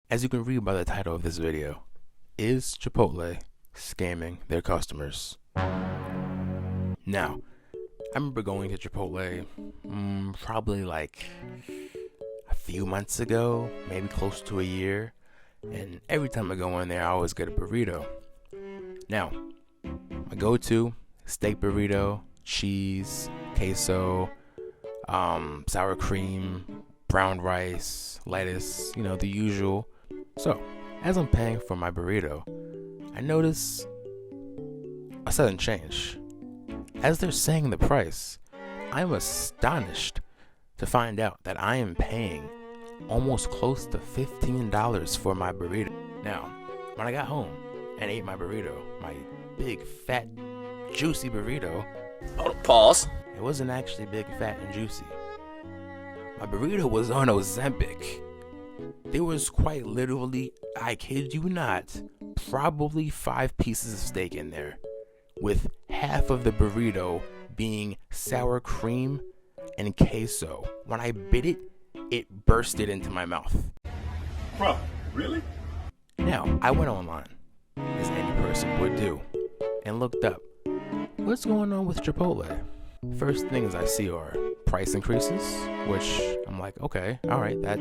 As you can read by the title of this video, is Chipotle scamming their customers? Now, I remember going to Chipotle probably like a few months ago, maybe close to a year, and every time I go in there, I always get a burrito. Now, my go-to, steak burrito, cheese, queso, sour cream, brown rice, lettuce, the usual. So, as I'm paying for my burrito, I notice a sudden change. As they're saying the price, I'm astonished to find out that I am paying almost close to $15 for my burrito. Now, when I got home and ate my burrito, my big, fat, juicy burrito, Pause. it wasn't actually big, fat, and juicy. My burrito was on Ozempic. There was quite literally, I kid you not, probably 5 pieces of steak in there, with half of the burrito being sour cream and queso. When I bit it, it bursted into my mouth. Bro, really? Now, I went online, as any person would do, and looked up, what's going on with Chipotle? First things I see are price increases, which I'm like, okay, all right, that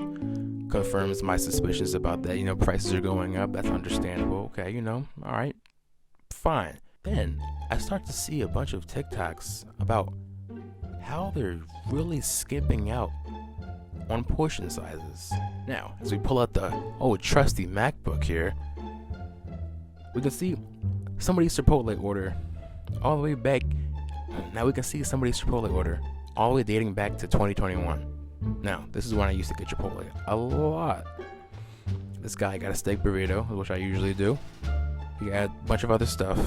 confirms my suspicions about that. Prices are going up. That's understandable. Okay, all right, fine. Then I start to see a bunch of TikToks about how they're really skipping out on portion sizes. Now, as we pull out the old trusty MacBook here, we can see somebody's Chipotle order all the way back. Now we can see somebody's Chipotle order all the way dating back to 2021. Now, this is when I used to get Chipotle a lot. This guy got a steak burrito, which I usually do. He got a bunch of other stuff.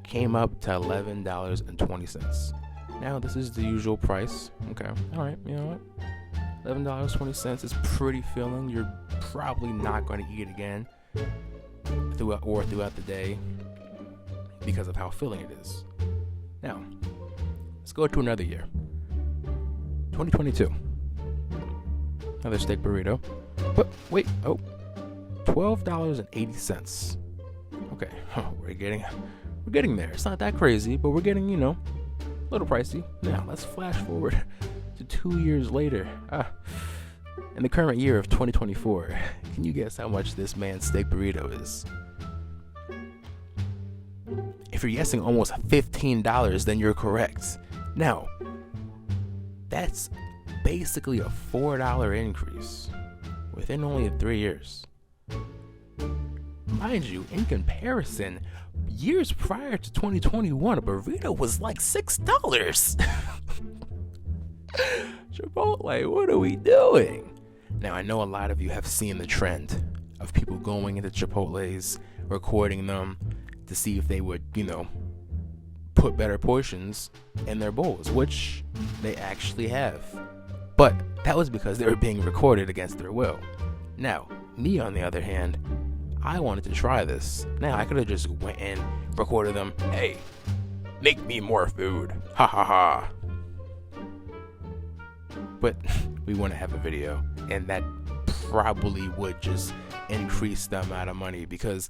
Came up to $11.20. Now, this is the usual price. Okay, all right, you know what? $11.20 is pretty filling. You're probably not going to eat again throughout the day because of how filling it is. Now, let's go to another year. 2022. Another steak burrito. But wait, $12.80. Okay, we're getting there. It's not that crazy, but we're getting, a little pricey. Now, let's flash forward to 2 years later. In the current year of 2024, can you guess how much this man's steak burrito is? If you're guessing almost $15, then you're correct. Now, that's basically a $4 increase within only 3 years. Mind you, in comparison, years prior to 2021, a burrito was like $6. Chipotle, what are we doing? Now, I know a lot of you have seen the trend of people going into Chipotle's, recording them to see if they would, put better portions in their bowls, which they actually have. But that was because they were being recorded against their will. Now, me on the other hand, I wanted to try this. Now, I could have just went and recorded them. Hey, make me more food. Ha ha ha. But we want to have a video, and that probably would just increase the amount of money, because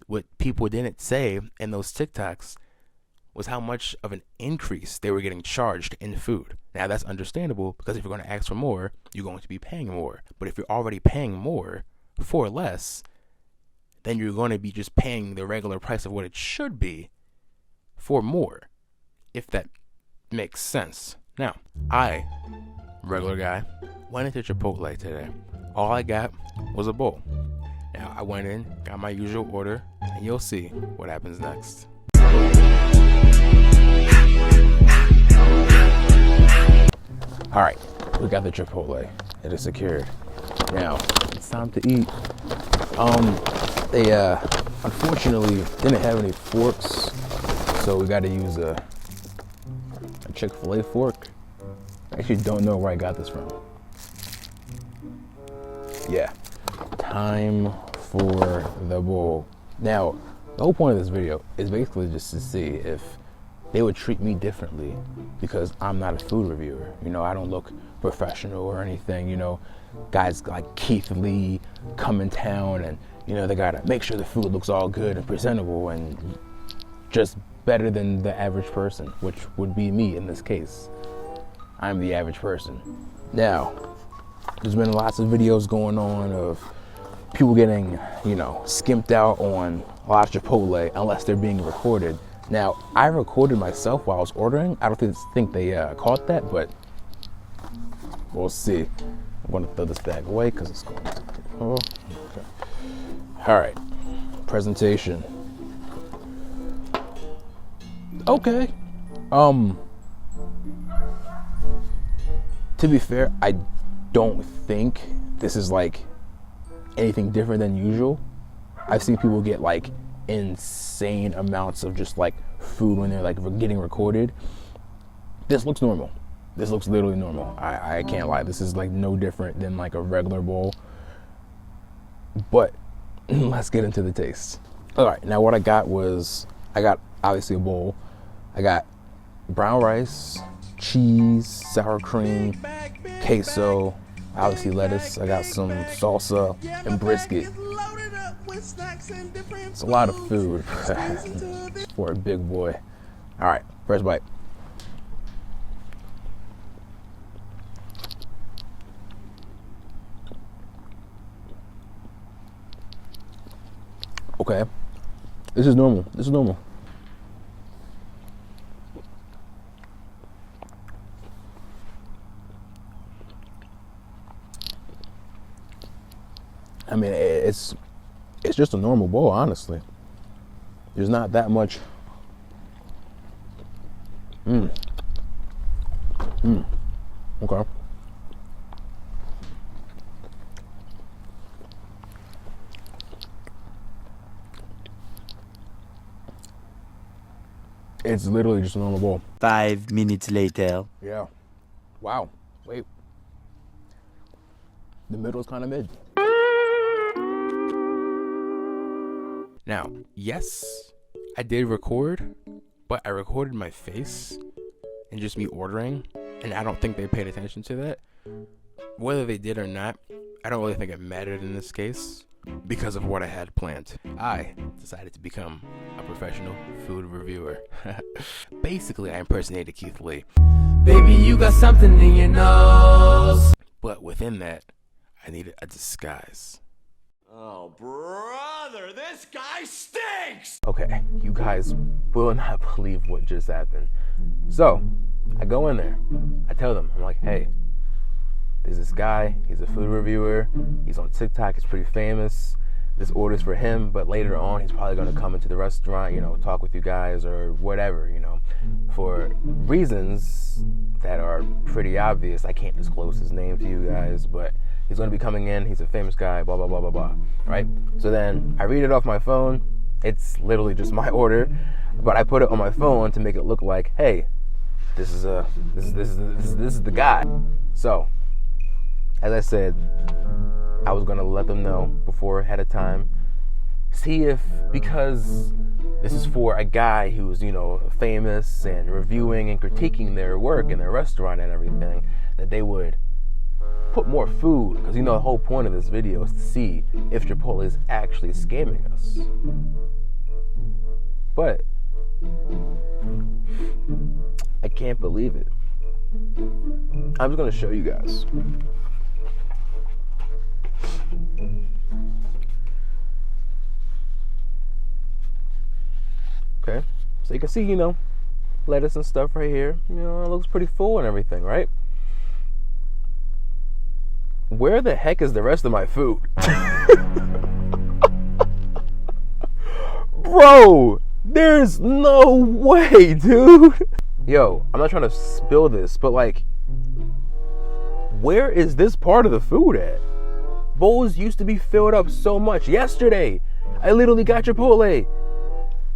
what people didn't say in those TikToks was how much of an increase they were getting charged in food. Now, that's understandable, because if you're going to ask for more, you're going to be paying more. But if you're already paying more for less, then you're going to be just paying the regular price of what it should be for more, if that makes sense. Now, I, regular guy, went into Chipotle today. All I got was a bowl. Now, I went in, got my usual order, and you'll see what happens next. Alright, we got the Chipotle. It is secured. Now, it's time to eat. They unfortunately didn't have any forks, so we got to use a Chick-fil-A fork. I actually don't know where I got this from. Yeah, time for the bowl. Now, the whole point of this video is basically just to see if they would treat me differently, because I'm not a food reviewer. I don't look professional or anything. guys like Keith Lee come in town, and they gotta make sure the food looks all good and presentable and just better than the average person, which would be me in this case. I'm the average person. Now, there's been lots of videos going on of people getting, skimped out on a lot of Chipotle unless they're being recorded. Now, I recorded myself while I was ordering. I don't think they caught that, but we'll see. I'm going to throw this bag away because it's going to... Oh, okay. All right. Presentation. Okay. To be fair, I don't think this is like anything different than usual. I've seen people get like insane amounts of just like food when they're like getting recorded. This looks normal. This looks literally normal. I can't lie. This is like no different than like a regular bowl. But let's get into the taste. All right, now what I got obviously a bowl. I got brown rice, cheese, sour cream, queso, obviously lettuce. I got some salsa and brisket. It's a lot of food for a big boy. All right, first bite. Okay, this is normal. I mean, it's just a normal bowl, honestly. There's not that much. Okay. It's literally just a normal bowl. 5 minutes later. Yeah. Wow. Wait. The middle's kind of mid. Now, yes, I did record, but I recorded my face and just me ordering, and I don't think they paid attention to that. Whether they did or not, I don't really think it mattered in this case because of what I had planned. I decided to become a professional food reviewer. Basically, I impersonated Keith Lee. Baby, you got something in your nose. But within that, I needed a disguise. Oh, brother, this guy stinks! Okay, you guys will not believe what just happened. So, I go in there. I tell them, I'm like, hey, there's this guy. He's a food reviewer. He's on TikTok. He's pretty famous. This order's for him, but later on, he's probably going to come into the restaurant, talk with you guys or whatever, for reasons that are pretty obvious. I can't disclose his name to you guys, but he's going to be coming in. He's a famous guy, blah, blah, blah, blah, blah, right? So then I read it off my phone. It's literally just my order, but I put it on my phone to make it look like, hey, this is the guy. So, as I said, I was going to let them know before ahead of time. See if, because this is for a guy who's, famous and reviewing and critiquing their work in their restaurant and everything, that they would put more food. Because, the whole point of this video is to see if Chipotle is actually scamming us. But I can't believe it. I'm just going to show you guys. Okay, so you can see, lettuce and stuff right here. It looks pretty full and everything, right? Where the heck is the rest of my food? Bro, there's no way, dude. Yo, I'm not trying to spill this, but where is this part of the food at? Bowls used to be filled up so much. Yesterday, I literally got Chipotle.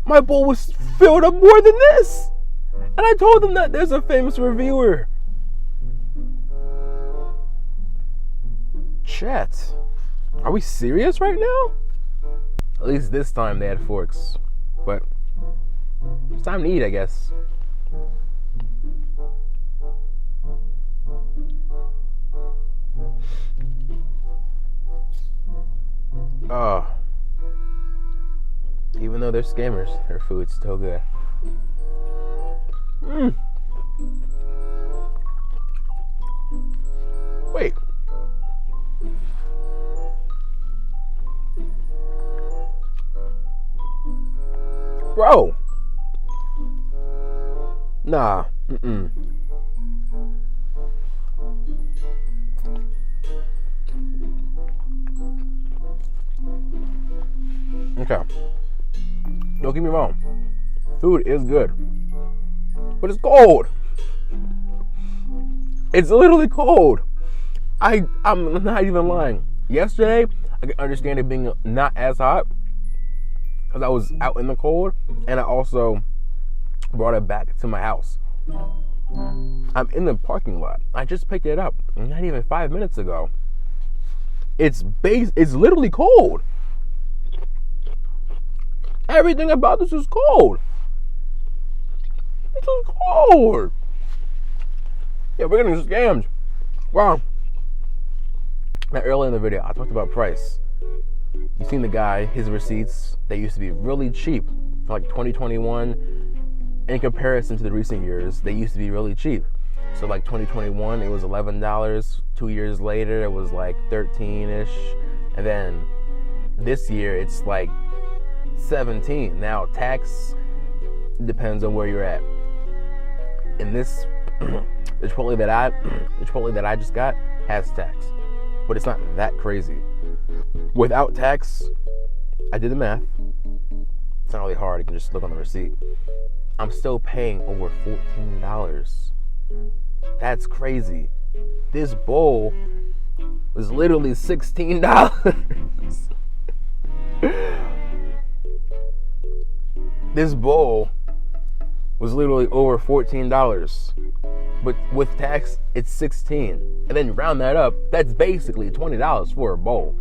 My bowl was filled up more than this. And I told them that there's a famous reviewer. Chat, are we serious right now? At least this time they had forks. But it's time to eat, I guess. Even though they're scammers, their food's still good. Wait. Bro. Nah. Okay. Don't get me wrong. Food is good. But it's cold. It's literally cold. I'm not even lying. Yesterday, I could understand it being not as hot because I was out in the cold, and I also brought it back to my house. I'm in the parking lot. I just picked it up not even 5 minutes ago. It's literally cold. Everything about this is cold. This is cold. Yeah, we're getting scammed. Wow. Now, earlier in the video, I talked about price. You seen the guy, his receipts, they used to be really cheap for like 2021. In comparison to the recent years, they used to be really cheap. So like 2021, it was $11. 2 years later, it was like 13-ish. And then this year, it's like 17. Now, tax depends on where you're at. In this, the Chipotle that I just got has tax, but it's not that crazy. Without tax, I did the math. It's not really hard. You can just look on the receipt. I'm still paying over $14. That's crazy. This bowl was literally $16. This bowl was literally over $14. But with tax, it's $16. And then you round that up, that's basically $20 for a bowl.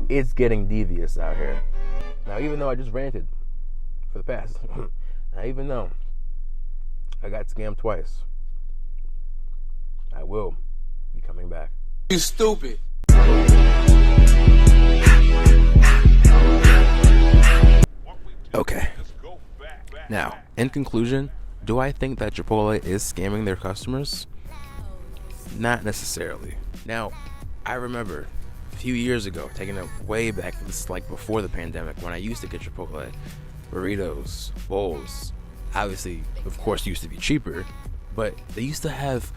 It's getting devious out here. Now, even though I just ranted for the past, now even though I got scammed twice, I will be coming back. You stupid. Okay. Now, in conclusion, do I think that Chipotle is scamming their customers? Not necessarily. Now, I remember a few years ago, taking it way back, this is like before the pandemic, when I used to get Chipotle, burritos, bowls, obviously, of course, used to be cheaper, but they used to have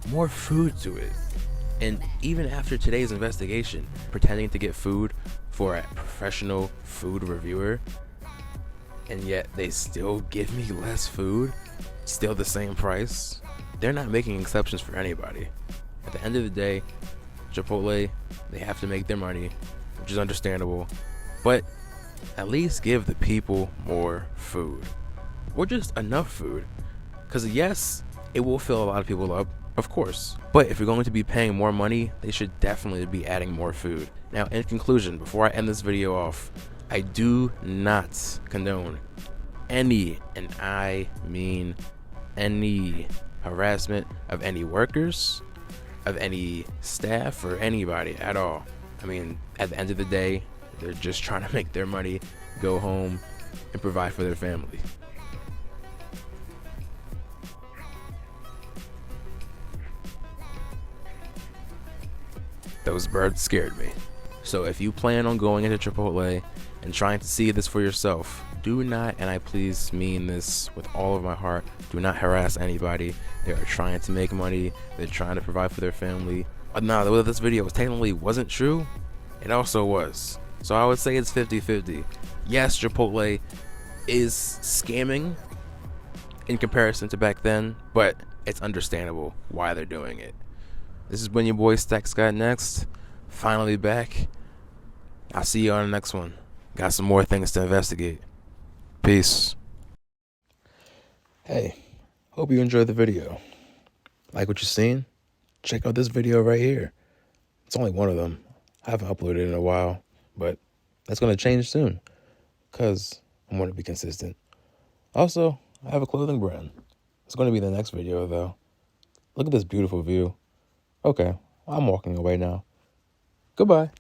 more food to it. And even after today's investigation, pretending to get food for a professional food reviewer, and yet they still give me less food, still the same price. They're not making exceptions for anybody. At the end of the day, Chipotle, they have to make their money, which is understandable, but at least give the people more food, or just enough food. Because yes, it will fill a lot of people up, of course, but if you're going to be paying more money, they should definitely be adding more food. Now, in conclusion, before I end this video off, I do not condone any, and I mean any, harassment of any workers, of any staff, or anybody at all. I mean, at the end of the day, they're just trying to make their money, go home, and provide for their family. Those birds scared me. So if you plan on going into Chipotle and trying to see this for yourself, do not, and I please mean this with all of my heart, do not harass anybody. They are trying to make money. They're trying to provide for their family. Now, whether this video technically wasn't true, it also was. So I would say it's 50-50. Yes, Chipotle is scamming in comparison to back then, but it's understandable why they're doing it. This has been your boy StaxGotNext. Finally back. I'll see you on the next one. Got some more things to investigate. Peace. Hey, hope you enjoyed the video. Like what you've seen? Check out this video right here. It's only one of them. I haven't uploaded in a while, but that's going to change soon because I want to be consistent. Also, I have a clothing brand. It's going to be the next video, though. Look at this beautiful view. Okay, I'm walking away now. Goodbye.